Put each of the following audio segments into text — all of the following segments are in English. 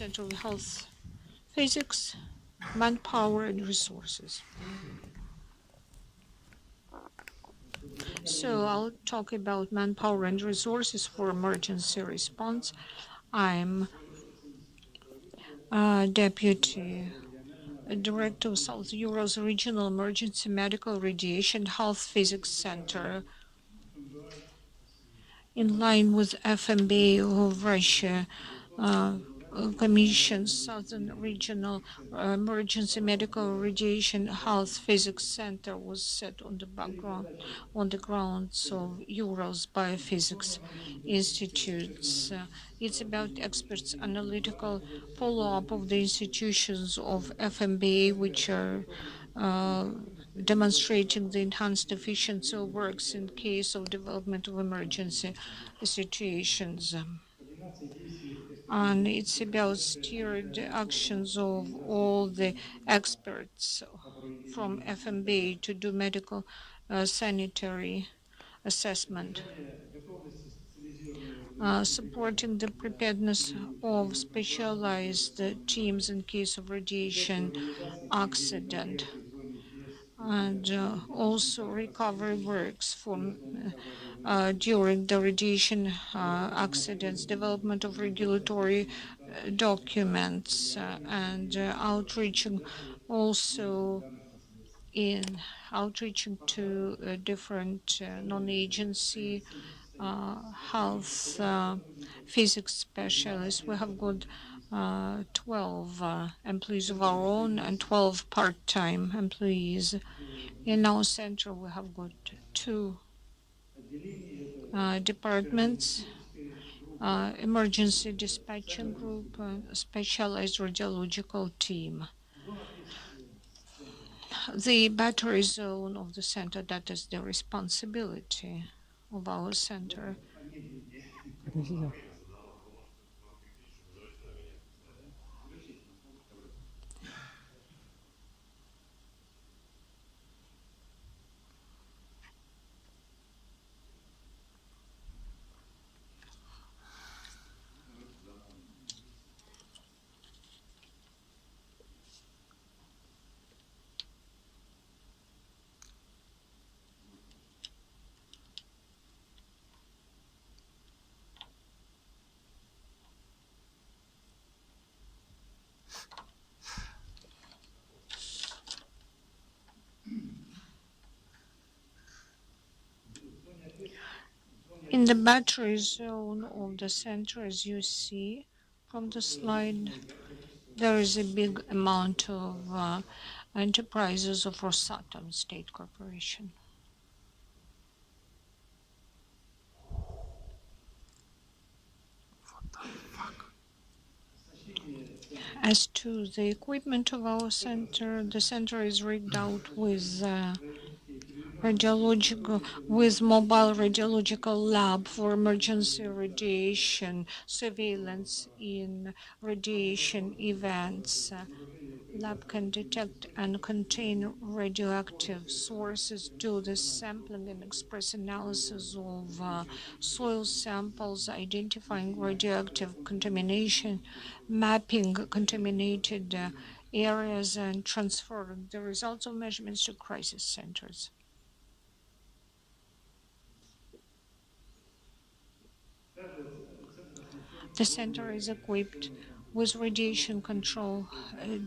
Center of Health Physics, Manpower and Resources. So I'll talk about manpower and resources for emergency response. I'm Deputy Director of South Ural's Regional Emergency Medical Radiation Health Physics Center. In line with FMBA of Russia, Commission Southern Regional Emergency Medical Radiation Health Physics Center was set on the grounds of Urals Biophysics Institutes. It's about experts' analytical follow-up of the institutions of FMBA, which are demonstrating the enhanced efficiency of works in case of development of emergency situations. And it's about steered actions of all the experts from FMBA to do medical sanitary assessment, supporting the preparedness of specialized teams in case of radiation accident, and also recovery works from during the radiation accidents, development of regulatory documents, and outreaching also in outreaching to different non-agency health physics specialists. We have got 12 employees of our own and 12 part-time employees. In our center, we have got 2 departments, emergency dispatching group, specialized radiological team. The battery zone of the center, that is the responsibility of our center. In the battery zone of the center, as you see from the slide, there is a big amount of enterprises of Rosatom State Corporation. As to the equipment of our center, the center is rigged out with mobile radiological lab for emergency radiation surveillance in radiation events. Lab can detect and contain radioactive sources, do the sampling and express analysis of soil samples, identifying radioactive contamination, mapping contaminated areas, and transferring the results of measurements to crisis centers. The center is equipped with radiation control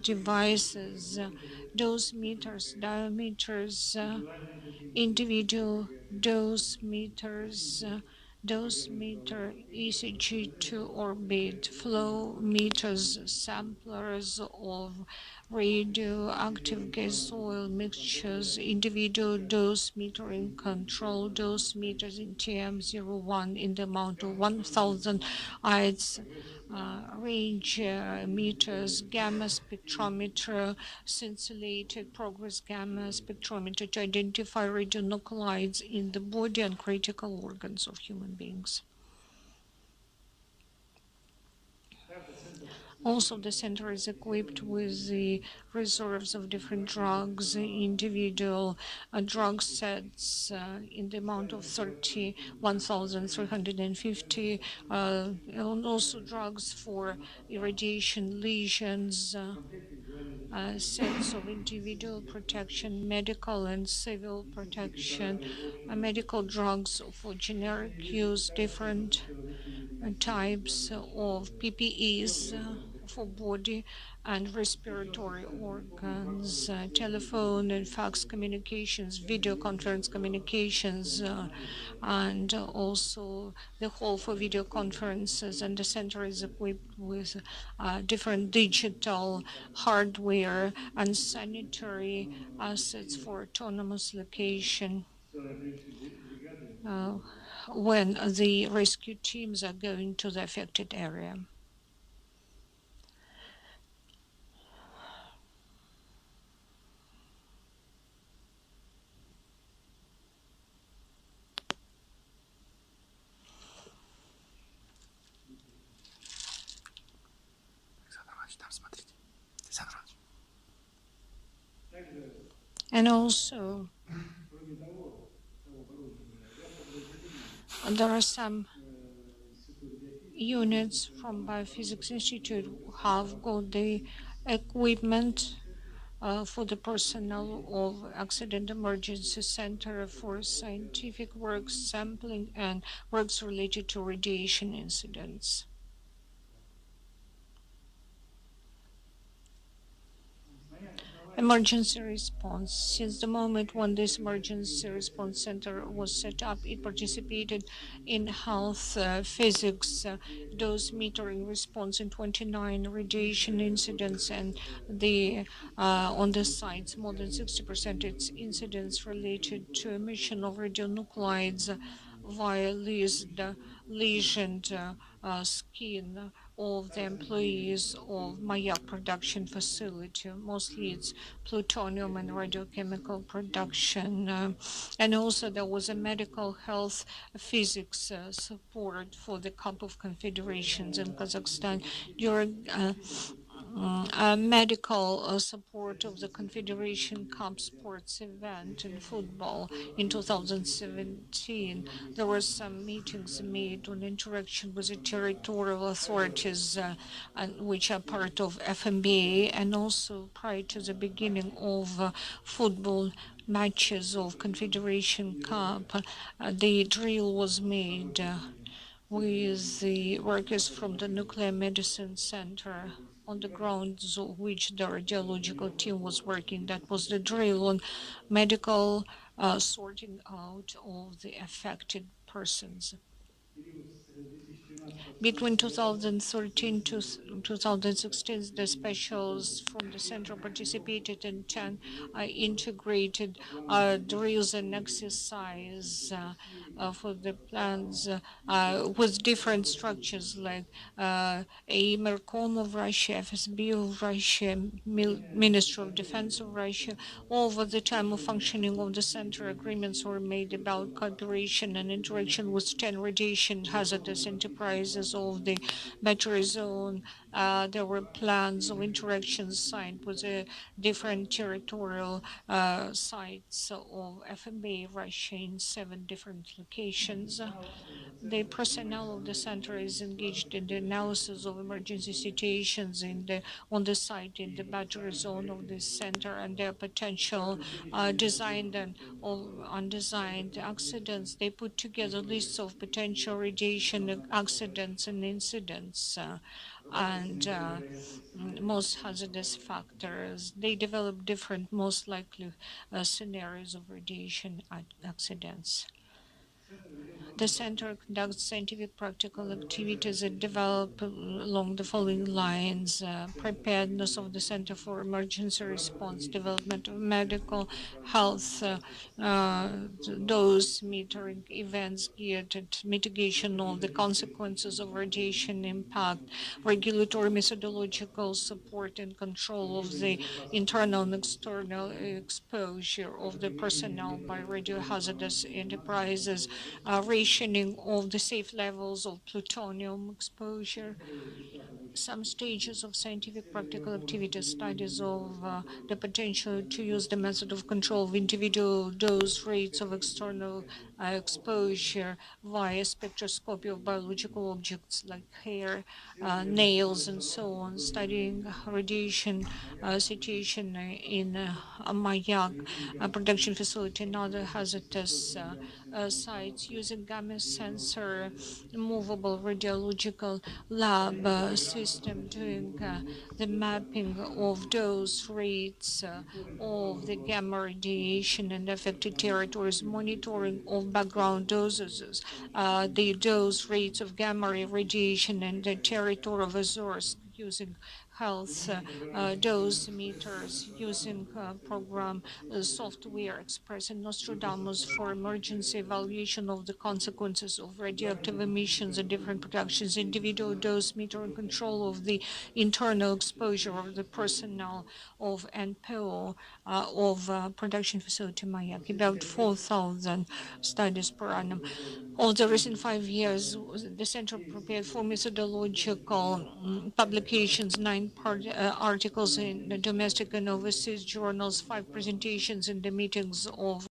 devices, dose meters, diometers, individual dose meters, dose meter, ECG to orbit, flow meters, samplers of radioactive gas oil mixtures, individual dose metering control, dose meters in TM01 in the amount of 1,000 IDs, range meters, gamma spectrometer, scintillated progress gamma spectrometer to identify radionuclides in the body and critical organs of human beings. Also, the center is equipped with the reserves of different drugs, individual drug sets in the amount of 31,350, and also drugs for irradiation lesions, sets of individual protection, medical and civil protection, medical drugs for generic use, different types of PPEs for body and respiratory organs, telephone and fax communications, video conference communications, and also the hall for video conferences. And the center is equipped with different digital hardware and sanitary assets for autonomous location. When the rescue teams are going to the affected area. And also, there are some units from Biophysics Institute who have got the equipment for the personnel of Accident Emergency Center for scientific work, sampling, and works related to radiation incidents. Emergency response. Since the moment when this emergency response center was set up, it participated in health physics dose metering response in 29 radiation incidents, and the on the sites more than 60% its incidents related to emission of radionuclides via lesioned skin of the employees of Mayak production facility. Mostly it's plutonium and radiochemical production. And also there was a medical health physics support for the Cup of Confederations in Kazakhstan during medical support of the Confederation Cup sports event in football in 2017. There were some meetings made on interaction with the territorial authorities, which are part of FMBA, and also prior to the beginning of football matches of Confederation Cup, the drill was made with the workers from the Nuclear Medicine Center on the grounds of which the radiological team was working. That was the drill on medical sorting out of the affected persons. Between 2013 to 2016, the specials from the center participated in 10 integrated drills and exercise for the plans with different structures like AMERCON of Russia, FSB of Russia, Ministry of Defense of Russia. Over the time of functioning of the center, agreements were made about cooperation and interaction with 10 radiation hazardous enterprises of the battery zone. There were plans of interactions signed with the different territorial sites of FMBA Russia in 7 different locations. The personnel of the center is engaged in the analysis of emergency situations on the site in the battery zone of this center and their potential designed and undesigned accidents. They put together lists of potential radiation accidents and incidents and most hazardous factors. They develop different most likely scenarios of radiation accidents. The center conducts scientific practical activities that develop along the following lines: preparedness of the Center for Emergency Response, development of medical health, dose metering events geared at mitigation of the consequences of radiation impact, regulatory methodological support and control of the internal and external exposure of the personnel by radiohazardous enterprises, rationing of the safe levels of plutonium exposure, some stages of scientific practical activity studies of the potential to use the method of control of individual dose rates of external exposure via spectroscopy of biological objects like hair, nails, and so on, studying radiation situation in Mayak production facility and other hazardous sites using gamma sensor, movable radiological lab system, doing the mapping of dose rates of the gamma radiation in affected territories, monitoring of background doses, the dose rates of gamma radiation in the territory of Azores using health dosimeters, using program software expressing Nostradamus for emergency evaluation of the consequences of radioactive emissions and different productions, individual dosimeter and control of the internal exposure of the personnel of NPO of production facility Mayak, about 4,000 studies per annum. Over the recent 5 years, the Center prepared 4 methodological publications, 9 articles in the domestic and overseas journals, 5 presentations in the meetings of